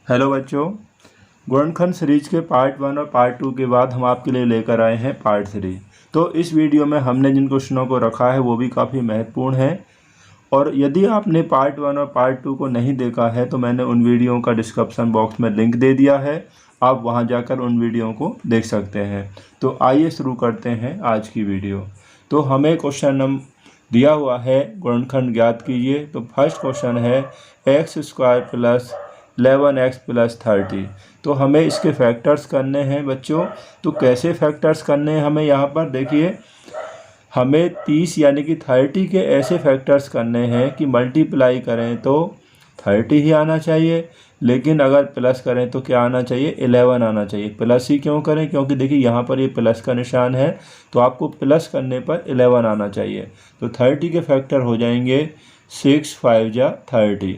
Hello बच्चों, गुणनखंड series के part 1 और पार्ट 2 के बाद हम आपके लिए लेकर आए हैं पार्ट 3। तो इस वीडियो में हमने जिन क्वेश्चनों को रखा है वो भी काफ़ी महत्वपूर्ण है। और यदि आपने पार्ट 1 और पार्ट 2 को नहीं देखा है तो मैंने उन वीडियो का डिस्क्रिप्शन बॉक्स में लिंक दे दिया है, आप वहां जाकर उन वीडियो को देख सकते हैं। तो आइए शुरू करते हैं आज की वीडियो। तो हमें क्वेश्चन नंबर दिया हुआ है, गुणनखंड ज्ञात कीजिए। तो फर्स्ट क्वेश्चन है x² प्लस 11x प्लस 30। तो हमें इसके फैक्टर्स करने हैं बच्चों। तो कैसे फैक्टर्स करने हैं हमें यहाँ पर देखिए, हमें 30 यानी कि 30 के ऐसे फैक्टर्स करने हैं कि मल्टीप्लाई करें तो 30 ही आना चाहिए, लेकिन अगर प्लस करें तो क्या आना चाहिए, 11 आना चाहिए। प्लस ही क्यों करें, क्योंकि देखिए यहाँ पर ये प्लस का निशान है, तो आपको प्लस करने पर 11 आना चाहिए। तो 30 के फैक्टर हो जाएंगे 6 5 जा 30।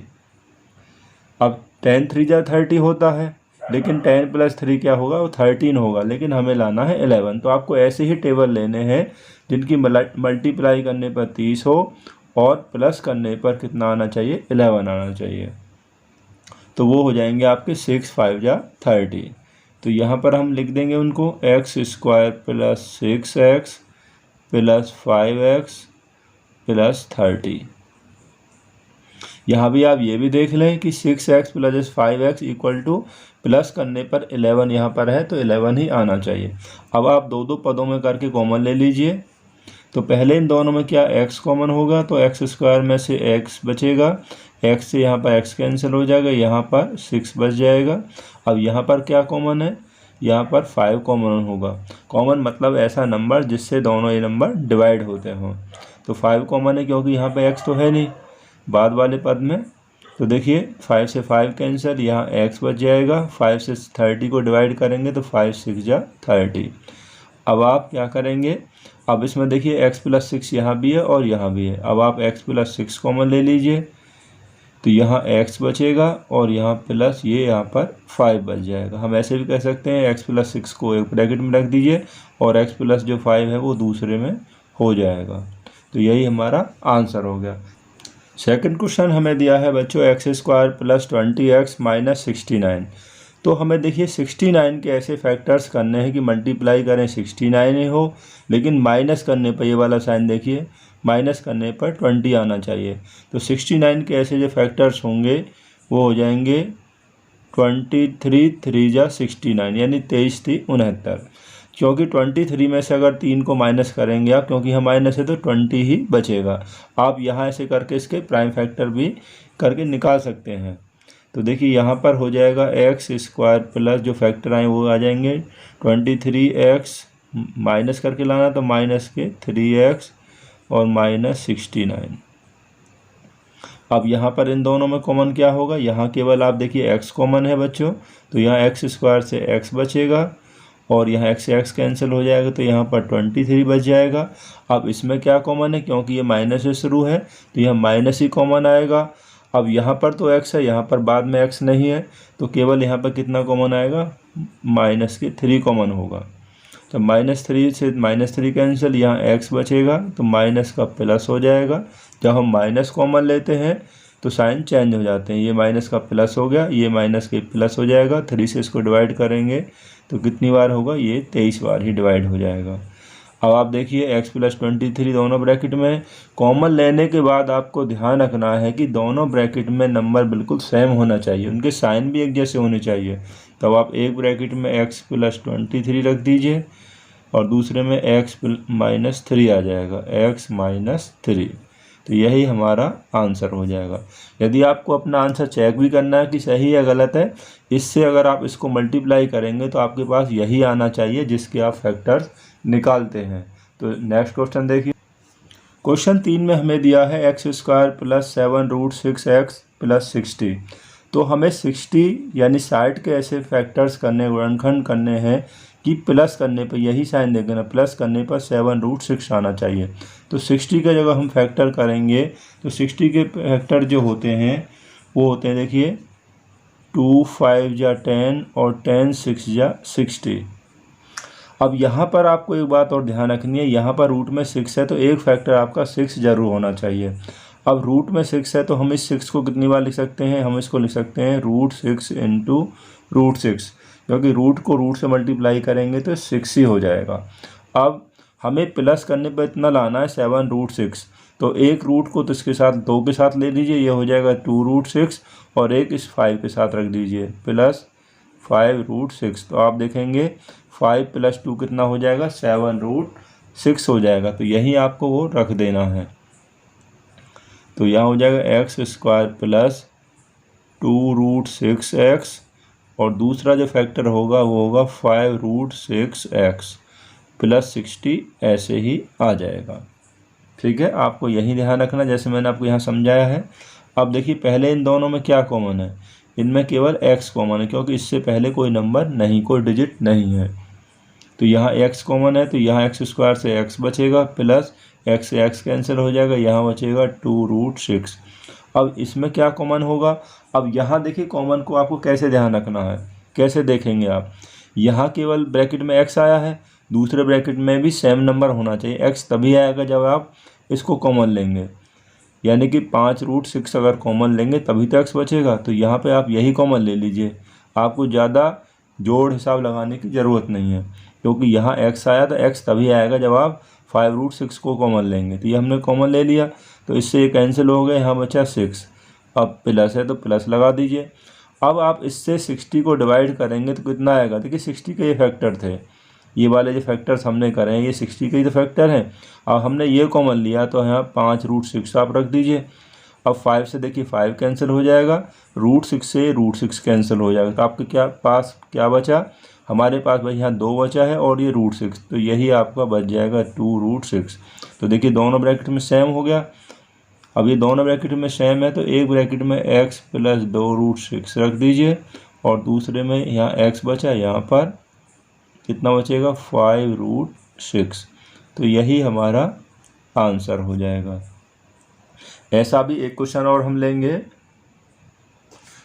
अब 10 3 जा 30 होता है, लेकिन 10 प्लस 3 क्या होगा, वो 13 होगा, लेकिन हमें लाना है 11। तो आपको ऐसे ही टेबल लेने हैं जिनकी मल्टीप्लाई करने पर 30 हो और प्लस करने पर कितना आना चाहिए, 11 आना चाहिए। तो वो हो जाएंगे आपके 6 5 जा 30। तो यहाँ पर हम लिख देंगे उनको x² plus 6x plus 5x plus 30। यहाँ भी आप ये भी देख लें कि 6x plus 5x equal two plus करने पर 11 यहाँ पर है, तो 11 ही आना चाहिए। अब आप दो दो पदों में करके कॉमन ले लीजिए। तो पहले इन दोनों में क्या x कॉमन होगा, तो x² में से x बचेगा, x से यहाँ पर x कैंसिल हो जाएगा, यहाँ पर 6 बच जाएगा। अब यहाँ पर क्या कॉमन है, यहाँ पर 5 कॉमन होगा। कॉमन मतलब ऐसा नंबर जिससे दोनों ये नंबर डिवाइड होते हों। तो 5 कॉमन है क्योंकि यहाँ पर x तो है नहीं बाद वाले पद में। तो देखिए 5 से 5 कैंसिल, यहाँ x बच जाएगा। 5 से 30 को डिवाइड करेंगे तो 5 6 जा 30। अब आप क्या करेंगे, अब इसमें देखिए x प्लस 6 यहाँ भी है और यहाँ भी है। अब आप x प्लस 6 कॉमन ले लीजिए, तो यहाँ x बचेगा और यहाँ प्लस ये यहाँ पर 5 बच जाएगा। हम ऐसे भी कह सकते हैं x प्लस 6 को एक ब्रैकेट में रख दीजिए और x प्लस जो 5 है वो दूसरे में हो जाएगा। तो यही हमारा आंसर हो गया। सेकंड क्वेश्चन हमें दिया है बच्चों x² प्लस 20x माइनस 69। तो हमें देखिए 69 के ऐसे फैक्टर्स करने हैं कि मल्टीप्लाई करें 69 ही हो, लेकिन माइनस करने पर ये वाला साइन देखिए, माइनस करने पर 20 आना चाहिए। तो 69 के ऐसे जो फैक्टर्स होंगे वो हो जाएंगे 23 3 जा 69 यानी 23 3 69। क्योंकि 23 में से अगर 3 को माइनस करेंगे आप, क्योंकि यहाँ माइनस है तो 20 ही बचेगा। आप यहाँ ऐसे करके इसके प्राइम फैक्टर भी करके निकाल सकते हैं। तो देखिए यहाँ पर हो जाएगा x² प्लस जो फैक्टर आए वो आ जाएंगे 23x, माइनस करके लाना तो माइनस के 3x और माइनस 69। अब यहाँ पर इन दोनों में कॉमन क्या होगा, यहाँ केवल आप देखिए x कॉमन है बच्चों, तो यहाँ x² से x बचेगा और यहाँ x से x कैंसिल हो जाएगा, तो यहाँ पर 23 बच जाएगा। अब इसमें क्या कॉमन है, क्योंकि ये माइनस से शुरू है तो यह माइनस ही कॉमन आएगा। अब यहाँ पर तो x है, यहाँ पर बाद में x नहीं है, तो केवल यहाँ पर कितना कॉमन आएगा, माइनस के 3 कॉमन होगा। तो -3 से -3 कैंसिल, यहाँ x बचेगा तो माइनस का प्लस हो जाएगा। जब हम माइनस कॉमन लेते हैं तो साइन चेंज हो जाते हैं, ये माइनस का प्लस हो गया, ये माइनस के प्लस हो जाएगा। 3 से इसको डिवाइड करेंगे तो कितनी बार होगा, ये 23 बार ही डिवाइड हो जाएगा। अब आप देखिए x प्लस 23 दोनों ब्रैकेट में कॉमन लेने के बाद आपको ध्यान रखना है कि दोनों ब्रैकेट में नंबर बिल्कुल सेम होना चाहिए, उनके साइन भी एक जैसे होने चाहिए। तब आप एक ब्रैकेट में x प्लस 23 रख दीजिए और दूसरे में x माइनस 3 आ जाएगा, x माइनस 3। तो यही हमारा आंसर हो जाएगा। यदि आपको अपना आंसर चेक भी करना है कि सही या गलत है, इससे अगर आप इसको मल्टीप्लाई करेंगे तो आपके पास यही आना चाहिए जिसके आप फैक्टर्स निकालते हैं। तो नेक्स्ट क्वेश्चन देखिए। क्वेश्चन 3 में हमें दिया है x² प्लस 7√6x प्लस 60। तो हमें 60 यानी 60 के ऐसे फैक्टर्स करने, गुणनखंड करने हैं कि प्लस करने पर यही साइन देखें, प्लस करने पर 7√6 आना चाहिए। तो 60 का जगह हम फैक्टर करेंगे तो 60 के फैक्टर जो होते हैं वो होते हैं देखिए 2 5 जा 10 और 10 6 जा 60। अब यहाँ पर आपको एक बात और ध्यान रखनी है, यहाँ पर रूट में 6 है तो एक फैक्टर आपका 6 जरूर होना चाहिए। अब रूट में 6 है तो हम इस 6 को कितनी बार लिख सकते हैं, हम इसको लिख सकते हैं √6 इंटू √6, क्योंकि रूट को रूट से मल्टीप्लाई करेंगे तो 6 ही हो जाएगा। अब हमें प्लस करने पर इतना लाना है 7√6, तो एक रूट को तो इसके साथ 2 के साथ ले लीजिए, ये हो जाएगा 2√6 और एक इस 5 के साथ रख दीजिए प्लस 5√6। तो आप देखेंगे 5 + 2 कितना हो जाएगा, 7√6 हो जाएगा। तो यही आपको वो रख देना है। तो यहाँ हो जाएगा x² + 2√6x और दूसरा जो फैक्टर होगा वो होगा 5√6x + 60, ऐसे ही आ जाएगा। ठीक है, आपको यही ध्यान रखना जैसे मैंने आपको यहाँ समझाया है। अब देखिए पहले इन दोनों में क्या कॉमन है, इनमें केवल x कॉमन है, क्योंकि इससे पहले कोई नंबर नहीं, कोई डिजिट नहीं है। तो यहाँ x कॉमन है, तो यहाँ x² से x बचेगा प्लस x से x कैंसिल हो जाएगा, यहाँ बचेगा 2√6। अब इसमें क्या कॉमन होगा, अब यहाँ देखिए कॉमन को आपको कैसे ध्यान रखना है, कैसे देखेंगे आप। यहाँ केवल ब्रैकेट में x आया है, दूसरे ब्रैकेट में भी सेम नंबर होना चाहिए। x तभी आएगा जब आप इसको कॉमन लेंगे, यानी कि 5√6 अगर कॉमन लेंगे तभी तो x बचेगा। तो यहाँ पे आप यही कॉमन ले लीजिए, आपको ज़्यादा जोड़ हिसाब लगाने की ज़रूरत नहीं है, क्योंकि यहाँ x आया तो x तभी आएगा जब आप 5√6 को कॉमन लेंगे। तो ये हमने कॉमन ले लिया, तो इससे ये कैंसिल हो गया, यहाँ बचा 6। अब प्लस है तो प्लस लगा दीजिए। अब आप इससे 60 को डिवाइड करेंगे तो कितना आएगा, देखिए 60 के ये फैक्टर थे, ये वाले जो फैक्टर्स हमने करे हैं ये 60 के ही तो फैक्टर हैं। अब हमने ये कॉमन लिया तो यहाँ 5√6 आप रख दीजिए। अब 5 से देखिए 5 कैंसिल हो जाएगा, √6 से √6 कैंसिल हो जाएगा, तो आपके पास क्या बचा, हमारे पास भाई यहाँ 2 बचा है और ये √6, तो यही आपका बच जाएगा 2√6। तो देखिए दोनों ब्रैकेट में सेम हो गया। अब ये दोनों ब्रैकेट में सेम है तो एक ब्रैकेट में x + 2√6 रख दीजिए और दूसरे में यहाँ x बचा, यहाँ पर कितना बचेगा, 5√6। तो यही हमारा आंसर हो जाएगा। ऐसा भी एक क्वेश्चन और हम लेंगे।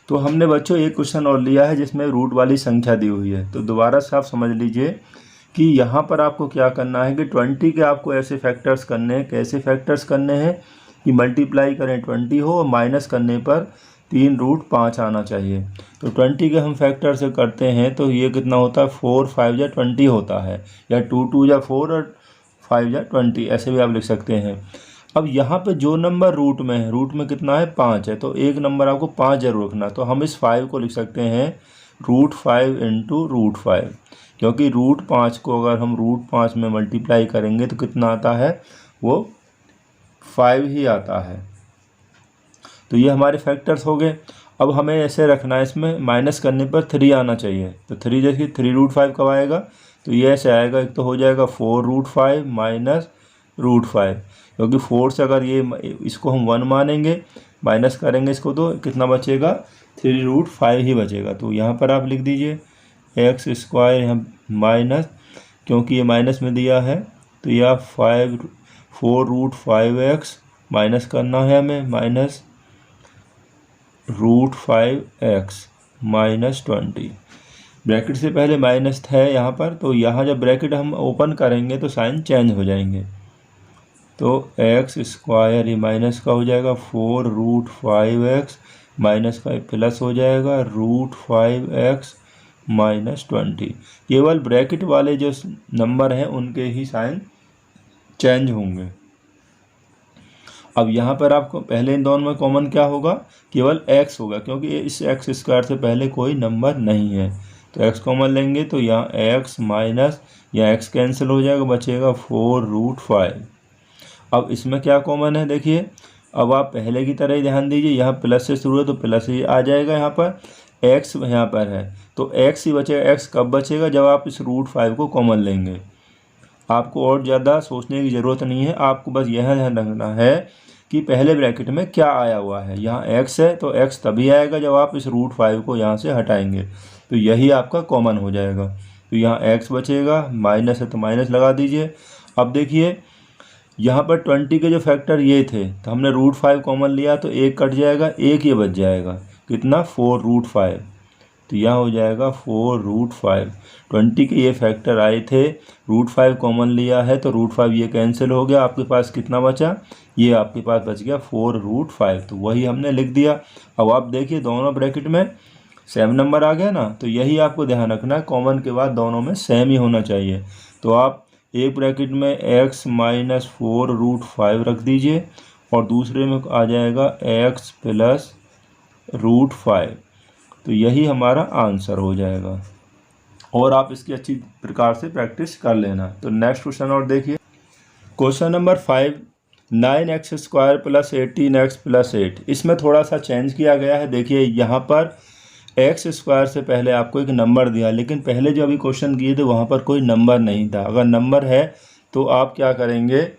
तो हमने बच्चों एक क्वेश्चन और लिया है जिसमें रूट वाली संख्या दी हुई है। तो दोबारा से आप समझ लीजिए कि यहाँ पर आपको क्या करना है कि 20 के आपको ऐसे फैक्टर्स करने हैं। कैसे फैक्टर्स करने हैं कि मल्टीप्लाई करें 20 हो और माइनस करने पर 3√5 आना चाहिए। तो 20 के हम फैक्टर से करते हैं तो ये कितना होता है, 4 5 या 20 होता है, या 2 2 या 4 और 5 या 20, ऐसे भी आप लिख सकते हैं। अब यहाँ पे जो नंबर रूट में है, रूट में कितना है, 5 है, तो एक नंबर आपको 5 जरूर रखना। तो हम इस 5 को लिख सकते हैं √5 इंटू √5, क्योंकि √5 को अगर हम √5 में मल्टीप्लाई करेंगे तो कितना आता है, वो 5 ही आता है। तो ये हमारे फैक्टर्स हो गए। अब हमें ऐसे रखना है, इसमें माइनस करने पर 3 आना चाहिए। तो 3 जैसे 3√5 कब आएगा, तो ये ऐसे आएगा, एक तो हो जाएगा 4√5 माइनस √5, क्योंकि 4 से अगर ये इसको हम 1 मानेंगे, माइनस करेंगे इसको तो कितना बचेगा, 3√5 ही बचेगा। तो यहाँ पर आप लिख दीजिए x² यहाँ माइनस, क्योंकि ये माइनस में दिया है तो यह 4√5x माइनस करना है हमें, माइनस √5x माइनस 20। ब्रैकेट से पहले माइनस है यहाँ पर, तो यहाँ जब ब्रैकेट हम ओपन करेंगे तो साइन चेंज हो जाएंगे। तो x² ये माइनस का हो जाएगा 4√5x माइनस का प्लस हो जाएगा √5x माइनस 20। केवल ब्रैकेट वाले जो नंबर हैं उनके ही साइन चेंज होंगे। अब यहाँ पर आपको पहले इन दोनों में कॉमन क्या होगा, केवल x होगा, क्योंकि इस x² से पहले कोई नंबर नहीं है। तो x कॉमन लेंगे तो यहाँ x माइनस यहाँ x कैंसिल हो जाएगा, बचेगा 4√5। अब इसमें क्या कॉमन है, देखिए अब आप पहले की तरह ही ध्यान दीजिए, यहाँ प्लस से शुरू है तो प्लस ही आ जाएगा। यहाँ पर x यहाँ पर है तो x ही बचेगा। x कब बचेगा, जब आप इस √5 को कॉमन लेंगे। आपको और ज़्यादा सोचने की ज़रूरत नहीं है, आपको बस यह ध्यान रखना है कि पहले ब्रैकेट में क्या आया हुआ है। यहाँ x है तो x तभी आएगा जब आप इस √5 को यहाँ से हटाएंगे, तो यही आपका कॉमन हो जाएगा। तो यहाँ x बचेगा, माइनस है तो माइनस लगा दीजिए। अब देखिए यहाँ पर 20 के जो फैक्टर ये थे, तो हमने √5 कॉमन लिया तो एक कट जाएगा, एक ये बच जाएगा, कितना 4√5। तो यहाँ हो जाएगा 4√5। 20 के ये फैक्टर आए थे, √5 कॉमन लिया है तो √5 ये कैंसिल हो गया, आपके पास कितना बचा, ये आपके पास बच गया 4√5, तो वही हमने लिख दिया। अब आप देखिए दोनों ब्रैकेट में सेम नंबर आ गया ना, तो यही आपको ध्यान रखना है, कॉमन के बाद दोनों में सेम ही होना चाहिए। तो आप एक ब्रैकेट में x माइनस 4√5 रख दीजिए और दूसरे में आ जाएगा x प्लस √5, तो यही हमारा आंसर हो जाएगा। और आप इसकी अच्छी प्रकार से प्रैक्टिस कर लेना। तो नेक्स्ट क्वेश्चन और देखिए, question number 5, 9x² plus 18x plus 8। इसमें थोड़ा सा चेंज किया गया है। देखिए यहाँ पर x² से पहले आपको एक नंबर दिया, लेकिन पहले जो अभी क्वेश्चन किए थे वहाँ पर कोई नंबर नहीं था। अगर नंबर है तो आप क्या करेंगे,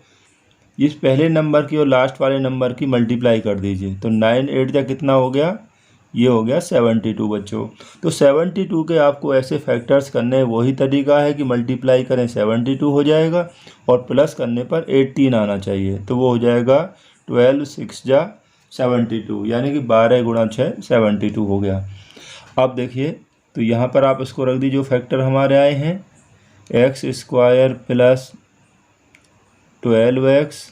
इस पहले नंबर की और लास्ट वाले नंबर की मल्टीप्लाई कर दीजिए। तो 9 8 का कितना हो गया, ये हो गया 72 बच्चों। तो 72 के आपको ऐसे फैक्टर्स करने, वही तरीका है कि मल्टीप्लाई करें 72 हो जाएगा और प्लस करने पर 18 आना चाहिए, तो वो हो जाएगा 12 6 जा 72, यानी कि 12 गुणा 6 72 हो गया। अब देखिए तो यहाँ पर आप इसको रख दीजिए, जो फैक्टर हमारे आए हैं x² plus 12x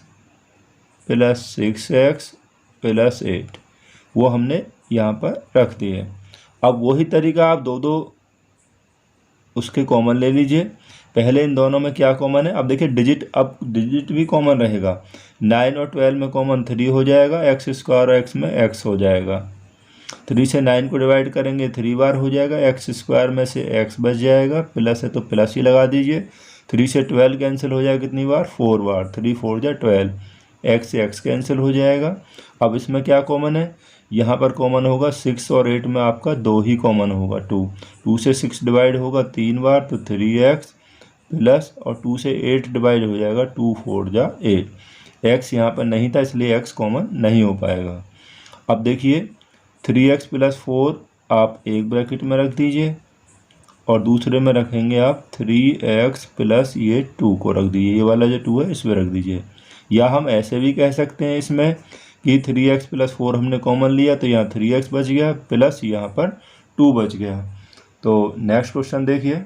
plus 6x plus 8, वो हमने यहाँ पर रख दिए। अब वही तरीका आप दो उसके कॉमन ले लीजिए। पहले इन दोनों में क्या कॉमन है, अब देखिए डिजिट, अब डिजिट भी कॉमन रहेगा। 9 और 12 में कॉमन 3 हो जाएगा, x² और x में x हो जाएगा। 3 से 9 को डिवाइड करेंगे 3 बार हो जाएगा, x² में से x बच जाएगा, प्लस है तो प्लस ही लगा दीजिए। 3 से 12 कैंसिल हो जाएगा कितनी बार, 4 बार, 3 4 जा 12, x से x कैंसिल हो जाएगा। अब इसमें क्या कॉमन है, यहाँ पर कॉमन होगा 6 और 8 में आपका 2 ही कॉमन होगा, 2 से 6 डिवाइड होगा 3 बार तो 3x प्लस, और 2 से 8 डिवाइड हो जाएगा 2 4 जा 8, x यहाँ पर नहीं था इसलिए x कॉमन नहीं हो पाएगा। अब देखिए 3x प्लस 4 आप एक ब्रैकेट में रख दीजिए और दूसरे में रखेंगे आप 3x प्लस ये 2 को रख दीजिए, ये वाला जो 2 है इसमें रख दीजिए। या हम ऐसे भी कह सकते हैं इसमें कि 3x प्लस 4 हमने कॉमन लिया तो यहाँ 3x बच गया प्लस यहाँ पर 2 बच गया। तो नेक्स्ट क्वेश्चन देखिए,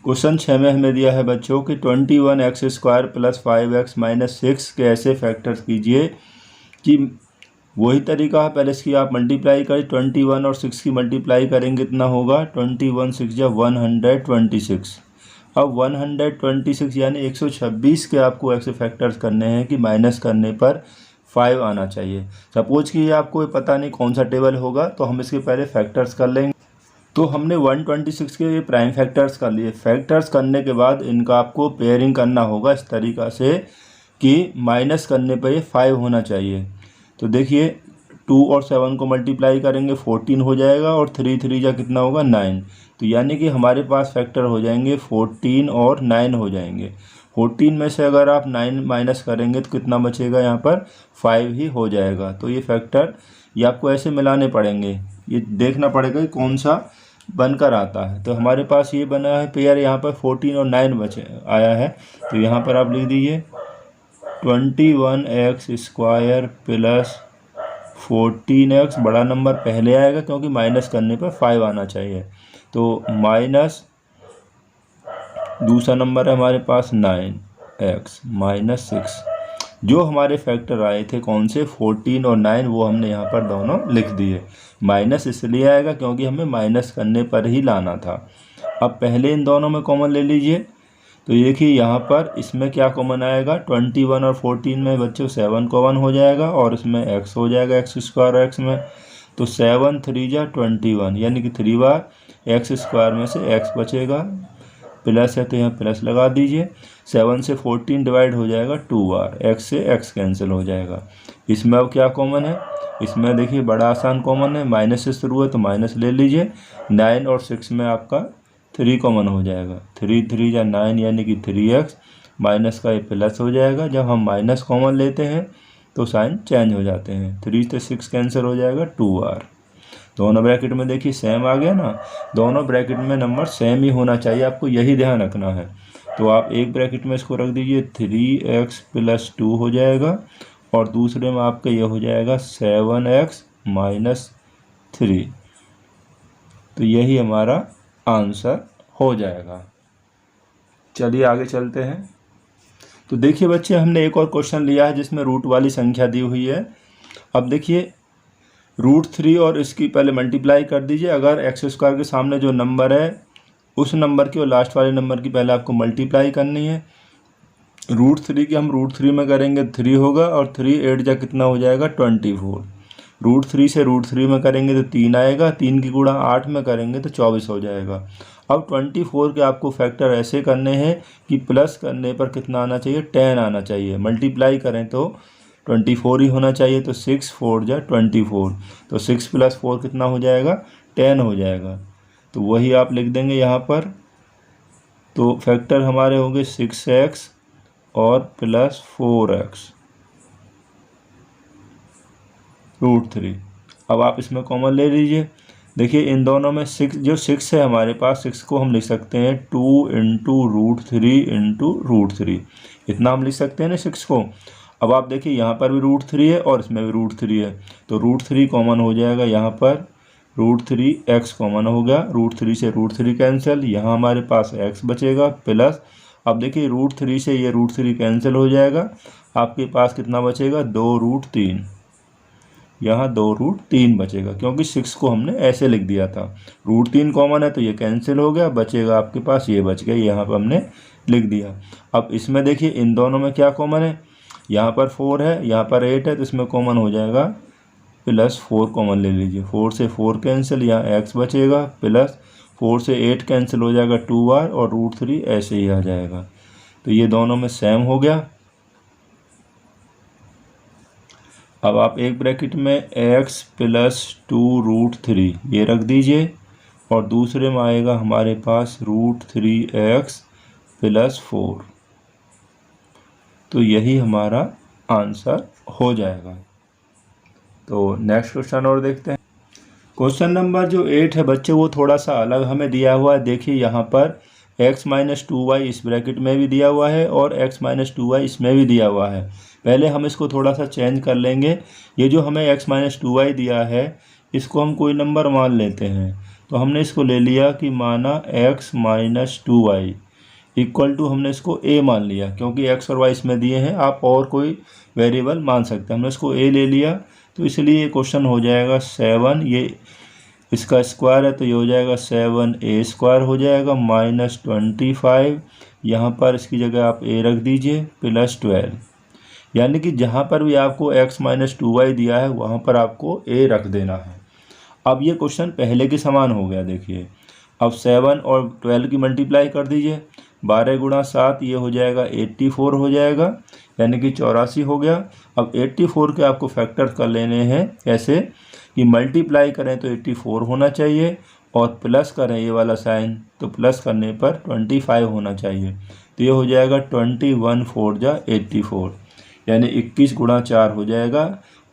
क्वेश्चन 6 में हमें दिया है बच्चों कि 21x² प्लस 5x माइनस 6 के ऐसे फैक्टर्स कीजिए कि वही तरीका है, पहले इसकी आप मल्टीप्लाई करें, 21 और 6 की मल्टीप्लाई करेंगे कितना होगा, 21 6 जा 126। अब 126 यानी 126 के आपको ऐसे फैक्टर्स करने हैं कि माइनस करने पर 5 आना चाहिए। सपोज कि आपको पता नहीं कौन सा टेबल होगा, तो हम इसके पहले फैक्टर्स कर लेंगे। तो हमने 126 के प्राइम फैक्टर्स कर लिए। फैक्टर्स करने के बाद इनका आपको पेयरिंग करना होगा इस तरीक़ा से कि माइनस करने पर ये 5 होना चाहिए। तो देखिए 2 और 7 को मल्टीप्लाई करेंगे 14 हो जाएगा और 3 3 जा कितना होगा 9, तो यानी कि हमारे पास फैक्टर हो जाएंगे 14 और 9 हो जाएंगे। 14 में से अगर आप 9 माइनस करेंगे तो कितना बचेगा, यहाँ पर 5 ही हो जाएगा। तो ये फैक्टर ये आपको ऐसे मिलाने पड़ेंगे, ये देखना पड़ेगा कि कौन सा बनकर आता है। तो हमारे पास ये बना है पेयर, यहाँ पर 14 और 9 बचे आया है, तो यहाँ पर आप लिख दीजिए 21x² प्लस 14x, बड़ा नंबर पहले आएगा क्योंकि माइनस करने पर 5 आना चाहिए। तो माइनस दूसरा नंबर है हमारे पास 9x माइनस 6। जो हमारे फैक्टर आए थे कौन से, 14 और 9, वो हमने यहाँ पर दोनों लिख दिए। माइनस इसलिए आएगा क्योंकि हमें माइनस करने पर ही लाना था। अब पहले इन दोनों में कॉमन ले लीजिए। तो देखिए यहाँ पर इसमें क्या कॉमन आएगा, 21 और 14 में बच्चों 7 कॉमन हो जाएगा और इसमें x हो जाएगा x² x में। तो 7 3 जा 21, यानी कि 3 बार x² में से x बचेगा, प्लस है तो यहाँ प्लस लगा दीजिए। 7 से 14 डिवाइड हो जाएगा 2 बार, x से x कैंसिल हो जाएगा। इसमें अब क्या कॉमन है, इसमें देखिए बड़ा आसान कॉमन है, माइनस से शुरू है तो माइनस ले लीजिए। 9 और 6 में आपका 3 कॉमन हो जाएगा, 3 3 या 9 यानी कि 3x, माइनस का ये प्लस हो जाएगा। जब हम माइनस कॉमन लेते हैं तो साइन चेंज हो जाते हैं, 3 से 6 कैंसिल हो जाएगा 2 बार। दोनों ब्रैकेट में देखिए सेम आ गया ना, दोनों ब्रैकेट में नंबर सेम ही होना चाहिए, आपको यही ध्यान रखना है। तो आप एक ब्रैकेट में इसको रख दीजिए 3x प्लस 2 हो जाएगा और दूसरे में आपका ये हो जाएगा 7x माइनस 3। तो यही हमारा आंसर हो जाएगा। चलिए आगे चलते हैं। तो देखिए बच्चे, हमने एक और क्वेश्चन लिया है जिसमें रूट वाली संख्या दी हुई है। अब देखिए √3 और इसकी पहले मल्टीप्लाई कर दीजिए। अगर एक्स स्क्वायर के सामने जो नंबर है उस नंबर की और लास्ट वाले नंबर की पहले आपको मल्टीप्लाई करनी है। √3 की हम √3 में करेंगे 3 होगा, और 3 8 जा कितना हो जाएगा 24। √3 से √3 में करेंगे तो 3 आएगा, 3 की गुणा 8 में करेंगे तो 24 हो जाएगा। अब 24 के आपको फैक्टर ऐसे करने हैं कि प्लस करने पर कितना आना चाहिए 10 आना चाहिए। मल्टीप्लाई करें तो 24 ही होना चाहिए, तो 6 4 जा 24, तो 6 + 4 कितना हो जाएगा 10 हो जाएगा। तो वही आप लिख देंगे यहाँ पर। तो फैक्टर हमारे होंगे 6x और प्लस 4x √3। अब आप इसमें कॉमन ले लीजिए। देखिए इन दोनों में 6 है हमारे पास, 6 को हम लिख सकते हैं 2 × √3 × √3, इतना हम लिख सकते हैं ना 6 को। अब आप देखिए यहाँ पर भी √3 है और इसमें भी √3 है, तो √3 कॉमन हो जाएगा। यहाँ पर √3x कॉमन हो गया, √3 से √3 कैंसिल, यहाँ हमारे पास x बचेगा प्लस। अब देखिए √3 से ये √3 कैंसिल हो जाएगा, आपके पास कितना बचेगा 2√3, यहाँ 2√3 बचेगा, क्योंकि 6 को हमने ऐसे लिख दिया था। √3 कॉमन है तो ये कैंसिल हो गया, बचेगा आपके पास ये बच गया, यहाँ पर हमने लिख दिया। अब इसमें देखिए इन दोनों में क्या कॉमन है, यहाँ पर 4 है, यहाँ पर 8 है, तो इसमें कॉमन हो जाएगा +4 कॉमन ले लीजिए। 4 से 4 कैंसिल, यहाँ x बचेगा प्लस 4 से 8 कैंसिल हो जाएगा 2r, और √3 ऐसे ही आ जाएगा। तो ये दोनों में सेम हो गया। अब आप एक ब्रैकेट में x + 2√3 ये रख दीजिए, और दूसरे में आएगा हमारे पास √3x + 4। तो यही हमारा आंसर हो जाएगा। तो नेक्स्ट क्वेश्चन और देखते हैं। क्वेश्चन नंबर जो 8 है बच्चे, वो थोड़ा सा अलग हमें दिया हुआ है। देखिए यहाँ पर x - 2y इस ब्रैकेट में भी दिया हुआ है और x - 2y इसमें भी दिया हुआ है। पहले हम इसको थोड़ा सा चेंज कर लेंगे। ये जो हमें x - 2y दिया है इसको हम कोई नंबर मान लेते हैं। तो हमने इसको ले लिया कि माना x - 2y इक्वल टू, हमने इसको a मान लिया, क्योंकि x और y इसमें दिए हैं, आप और कोई वेरिएबल मान सकते हैं। हमने इसको a ले लिया, तो इसलिए ये क्वेश्चन हो जाएगा 7, ये इसका स्क्वायर है तो ये हो जाएगा 7a² हो जाएगा -25। यहाँ पर इसकी जगह आप a रख दीजिए प्लस 12, यानी कि जहाँ पर भी आपको x - 2y दिया है वहाँ पर आपको a रख देना है। अब ये क्वेश्चन पहले के समान हो गया। देखिए अब 7 और 12 की मल्टीप्लाई कर दीजिए, 12 × 7 ये हो जाएगा 84 हो जाएगा, यानी कि 84 हो गया। अब 84 के आपको फैक्टर कर लेने हैं, कैसे कि मल्टीप्लाई करें तो 84 होना चाहिए, और प्लस करें ये वाला साइन तो प्लस करने पर 25 होना चाहिए। तो ये हो जाएगा 21 4 जा 84, यानी 21 × 4 हो जाएगा,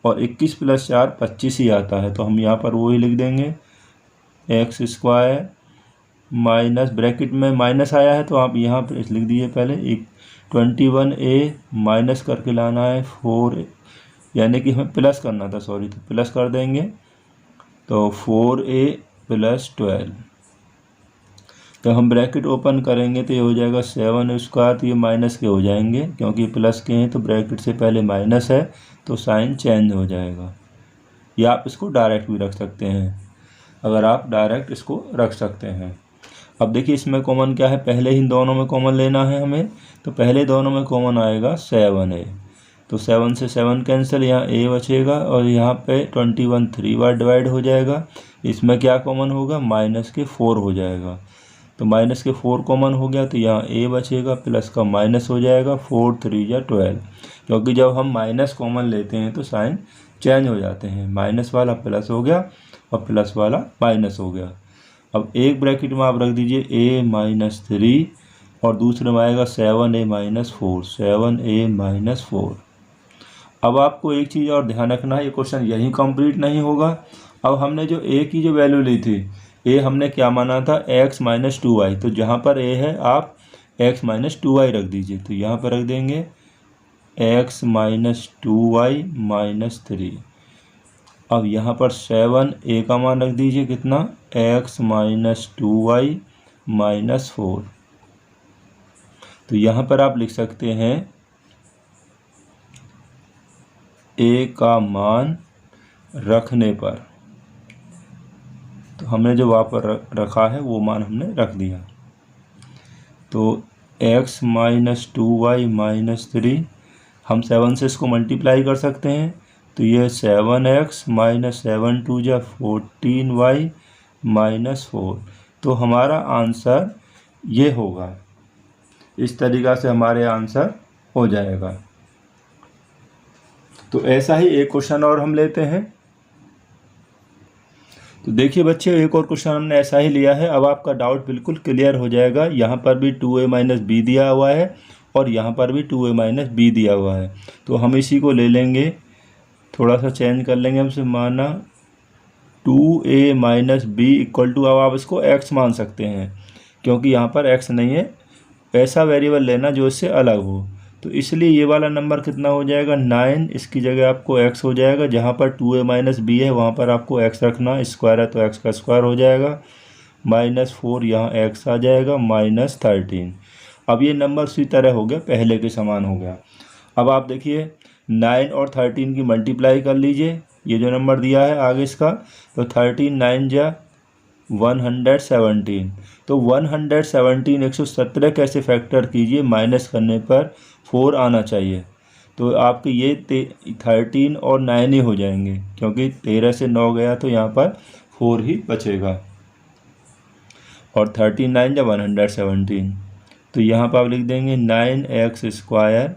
और 21 + 4 25 ही आता है। तो हम यहाँ पर वही लिख देंगे x² माइनस, ब्रैकेट में माइनस आया है तो आप यहाँ पर लिख दीजिए पहले 21a माइनस करके लाना है 4, यानी कि हमें प्लस करना था, सॉरी, तो प्लस कर देंगे तो 4a + 12। तो हम ब्रैकेट ओपन करेंगे तो ये हो जाएगा 7², तो ये माइनस के हो जाएंगे क्योंकि प्लस के हैं, तो ब्रैकेट से पहले माइनस है तो साइन चेंज हो जाएगा। या आप इसको डायरेक्ट भी रख सकते हैं, अगर आप डायरेक्ट इसको रख सकते हैं। अब देखिए इसमें कॉमन क्या है, पहले ही दोनों में कॉमन लेना है हमें, तो पहले दोनों में कॉमन आएगा 7a, तो 7 से 7 कैंसिल, यहाँ a बचेगा, और यहाँ पे 21 3 बार डिवाइड हो जाएगा। इसमें क्या कॉमन होगा, -4 हो जाएगा, तो -4 कॉमन हो गया, तो यहाँ a बचेगा, प्लस का माइनस हो जाएगा, 4 3 जा 12, क्योंकि जब हम माइनस कॉमन लेते हैं तो साइन चेंज हो जाते हैं, माइनस वाला प्लस हो गया और प्लस वाला माइनस हो गया। अब एक ब्रैकेट में आप रख दीजिए a - 3, और दूसरे में आएगा 7a - 4, 7a - 4। अब आपको एक चीज़ और ध्यान रखना है, ये क्वेश्चन यहीं कंप्लीट नहीं होगा। अब हमने जो a की जो वैल्यू ली थी, a हमने क्या माना था, x - 2y, तो जहाँ पर a है आप x - 2y रख दीजिए, तो यहाँ पर रख देंगे x - 2y - 3। अब यहाँ पर 7 ए का मान रख दीजिए कितना, x माइनस 2y माइनस 4। तो यहाँ पर आप लिख सकते हैं a का मान रखने पर, तो हमने जो वहाँ पर रखा है वो मान हमने रख दिया। तो x माइनस 2y माइनस 3, हम 7 से इसको मल्टीप्लाई कर सकते हैं, तो ये 7x माइनस 7 2 जा 14y माइनस 4। तो हमारा आंसर ये होगा, इस तरीक़ा से हमारे आंसर हो जाएगा। तो ऐसा ही एक क्वेश्चन और हम लेते हैं। तो देखिए बच्चे, एक और क्वेश्चन हमने ऐसा ही लिया है। अब आपका डाउट बिल्कुल क्लियर हो जाएगा। यहाँ पर भी 2a माइनस बी दिया हुआ है और यहाँ पर भी 2a माइनस बी दिया हुआ है। तो हम इसी को ले लेंगे, थोड़ा सा चेंज कर लेंगे हमसे, माना 2a minus B equal to, अब आप इसको x मान सकते हैं क्योंकि यहाँ पर x नहीं है, ऐसा वेरिएबल लेना जो इससे अलग हो। तो इसलिए ये वाला नंबर कितना हो जाएगा, 9, इसकी जगह आपको x हो जाएगा। जहाँ पर 2a माइनस बी है वहाँ पर आपको x रखना, स्क्वायर है तो x का स्क्वायर हो जाएगा, माइनस 4 यहाँ x आ जाएगा, माइनस 13। अब ये नंबर उसी तरह हो गया, पहले के समान हो गया। अब आप देखिए 9 और 13 की मल्टीप्लाई कर लीजिए, ये जो नंबर दिया है आगे इसका, तो 13 9 जा 117। तो 117 117 कैसे फैक्टर कीजिए, माइनस करने पर 4 आना चाहिए। तो आपके ये 13 और 9 ही हो जाएंगे क्योंकि 13 से 9 गया तो यहाँ पर 4 ही बचेगा, और 13 9 जा 117। तो यहाँ पर आप लिख देंगे 9x स्क्वायर।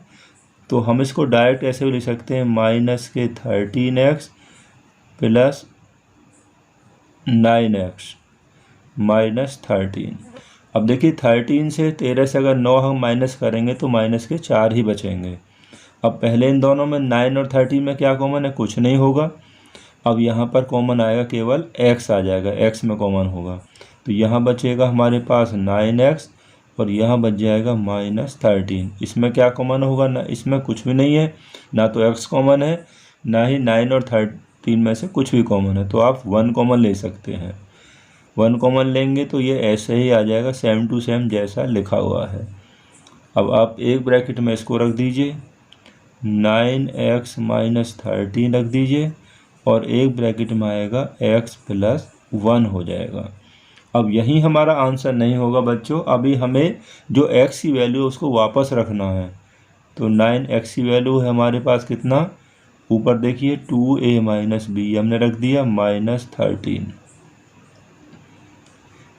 तो हम इसको डायरेक्ट ऐसे भी लिख सकते हैं, माइनस के 13x प्लस 9x माइनस 13। अब देखिए 13 से 13 से अगर 9 हम माइनस करेंगे तो माइनस के 4 ही बचेंगे। अब पहले इन दोनों में 9 और 13 में क्या कॉमन है, कुछ नहीं होगा। अब यहाँ पर कॉमन आएगा, केवल x आ जाएगा, x में कॉमन होगा। तो यहाँ बचेगा हमारे पास 9x और यहाँ बच जाएगा माइनस 13। इसमें क्या कॉमन होगा, ना इसमें कुछ भी नहीं है, ना तो x कॉमन है, ना ही 9 और 13 में से कुछ भी कॉमन है। तो आप 1 कॉमन ले सकते हैं। 1 कॉमन लेंगे तो ये ऐसे ही आ जाएगा, सेम टू सेम जैसा लिखा हुआ है। अब आप एक ब्रैकेट में इसको रख दीजिए, 9x माइनस 13 रख दीजिए, और एक ब्रैकेट में आएगा x प्लस 1 हो जाएगा। अब यही हमारा आंसर नहीं होगा बच्चों, अभी हमें जो x की वैल्यू है उसको वापस रखना है। तो 9x की वैल्यू है हमारे पास कितना, ऊपर देखिए 2a माइनस बी हमने रख दिया, माइनस 13।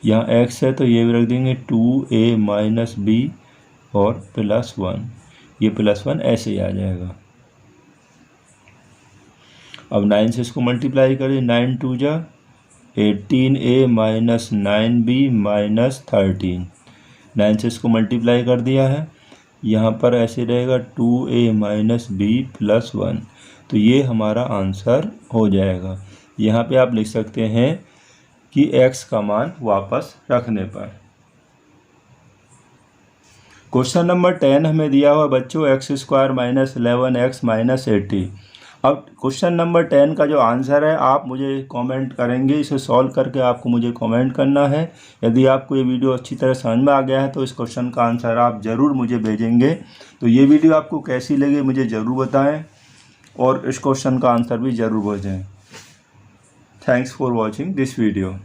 यहाँ x है तो ये भी रख देंगे 2a माइनस बी और प्लस 1, ये प्लस 1 ऐसे ही आ जाएगा। अब 9 से इसको मल्टीप्लाई करिए, 9 2 जा 18a माइनस 9b माइनस 13। 9 से इसको मल्टीप्लाई कर दिया है, यहाँ पर ऐसे रहेगा 2a माइनस बी प्लस 1। तो ये हमारा आंसर हो जाएगा। यहाँ पे आप लिख सकते हैं कि x का मान वापस रखने पर। क्वेश्चन नंबर 10 हमें दिया हुआ बच्चों, x square minus 11x minus 80। अब क्वेश्चन नंबर 10 का जो आंसर है आप मुझे कमेंट करेंगे, इसे सॉल्व करके आपको मुझे कमेंट करना है। यदि आपको ये वीडियो अच्छी तरह समझ में आ गया है तो इस क्वेश्चन का आंसर आप ज़रूर मुझे भेजेंगे। तो ये वीडियो आपको कैसी लगी मुझे ज़रूर बताएं और इस क्वेश्चन का आंसर भी ज़रूर भेजें। Thanks for watching this video.